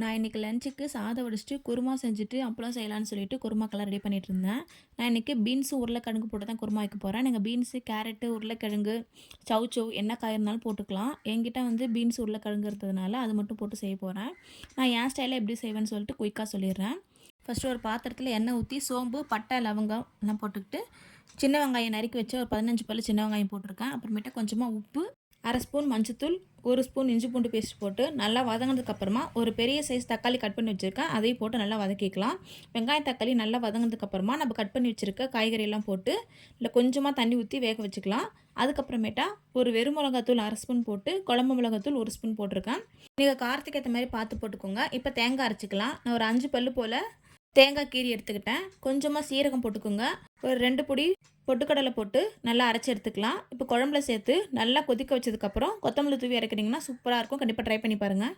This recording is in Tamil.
நான் இன்றைக்கி லஞ்சுக்கு சாதம் வடிச்சிட்டு குருமா செஞ்சுட்டு அப்பளம் செய்யலான்னு சொல்லிட்டு குருமாக்கெல்லாம் ரெடி பண்ணிட்டு இருந்தேன். நான் இன்றைக்கி பீன்ஸு உருளைக்கிழங்கு போட்டு தான் குருமா வைக்க போகிறேன். நீங்கள் பீன்ஸு கேரட்டு உருளைக்கிழங்கு சௌச்சௌ என்ன காய் இருந்தாலும் போட்டுக்கலாம். என்கிட்ட வந்து பீன்ஸ் உருளைக்கிழங்கு இருந்ததுனால அது மட்டும் போட்டு செய்ய போகிறேன். நான் என் ஸ்டைலில் எப்படி செய்வேன்னு சொல்லிட்டு குயிக்காக சொல்லிடுறேன். ஃபஸ்ட்டு ஒரு பாத்திரத்தில் எண்ணெய் ஊற்றி சோம்பு பட்டை லவங்கம் எல்லாம் போட்டுக்கிட்டு சின்ன வெங்காயம் நறுக்கி வச்சு ஒரு 15 பல் சின்ன வெங்காயம் போட்டிருக்கேன். அப்புறமேட்டு கொஞ்சமாக உப்பு, அரை ஸ்பூன் மஞ்சத்தூள், ஒரு ஸ்பூன் இஞ்சி பூண்டு பேஸ்ட் போட்டு நல்லா வதங்கினதுக்கப்புறமா ஒரு பெரிய சைஸ் தக்காளி கட் பண்ணி வச்சுருக்கேன். அதையும் போட்டு நல்லா வதக்கிக்கலாம். வெங்காயம் தக்காளி நல்லா வதங்கினதுக்கப்புறமா நம்ம கட் பண்ணி வச்சுருக்க காய்கறியெல்லாம் போட்டு இல்லை கொஞ்சமாக தண்ணி ஊற்றி வேக வச்சுக்கலாம். அதுக்கப்புறமேட்டா ஒரு வெறும் மிளகாத்தூள் அரை ஸ்பூன் போட்டு குழம்பு மிளகாத்தூள் ஒரு ஸ்பூன் போட்டிருக்கேன். நீங்கள் காரத்துக்கு ஏற்ற மாதிரி பார்த்து போட்டுக்கோங்க. இப்போ தேங்காய் அரைச்சிக்கலாம். நான் ஒரு 5 பல் போல் தேங்காய் கீரி எடுத்துக்கிட்டேன். கொஞ்சமாக சீரகம் போட்டுக்கோங்க. ஒரு 2 பொடி பொட்டுக்கடலை போட்டு நல்லா அரைச்சி எடுத்துக்கலாம். இப்போ குழம்புல சேர்த்து நல்லா கொதிக்க வச்சதுக்கப்புறம் கொத்தமல்லி தூவி இறக்குனீங்கன்னா சூப்பராக இருக்கும். கண்டிப்பாக ட்ரை பண்ணி பாருங்கள்.